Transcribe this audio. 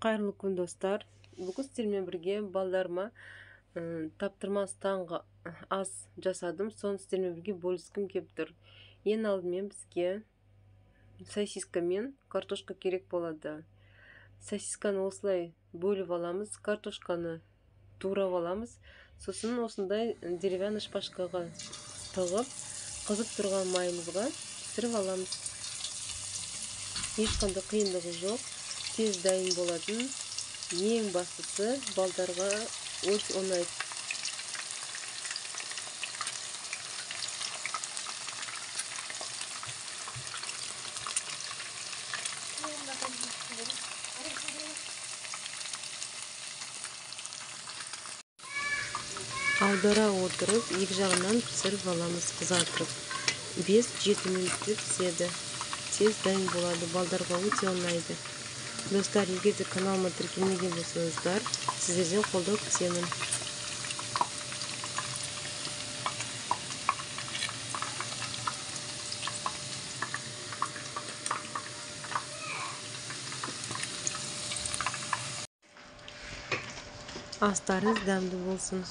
Кайырлы күн достар. Бүгін сіздермен бірге балдарыма таптырмас таңғы ас жасадым. Соны сіздермен бірге бөліскім келіп тұр. Ең алдымен бізге сосиска мен картошка керек болады. Сосисканы осылай бөліп аламыз, картошканы турап аламыз. Сосын осындай деревянный шпажкаға тығып, қызып тұрған майымызға пісіріп аламыз. Ешқандай қиындығы жоқ. Тез дайын болатын. Ең бастысы балдарға өте оңай. Аудара отырып, екі жағынан пісіріп аламыз, қызартып. 5-7 минутте піседі. Тез дайын болады, балдарға өте оңайды. Достар, егер де каналыма тіркелмеген болсаңыздар, сіздерден қолдау күтемін. Астарыңыз дәмді болсын.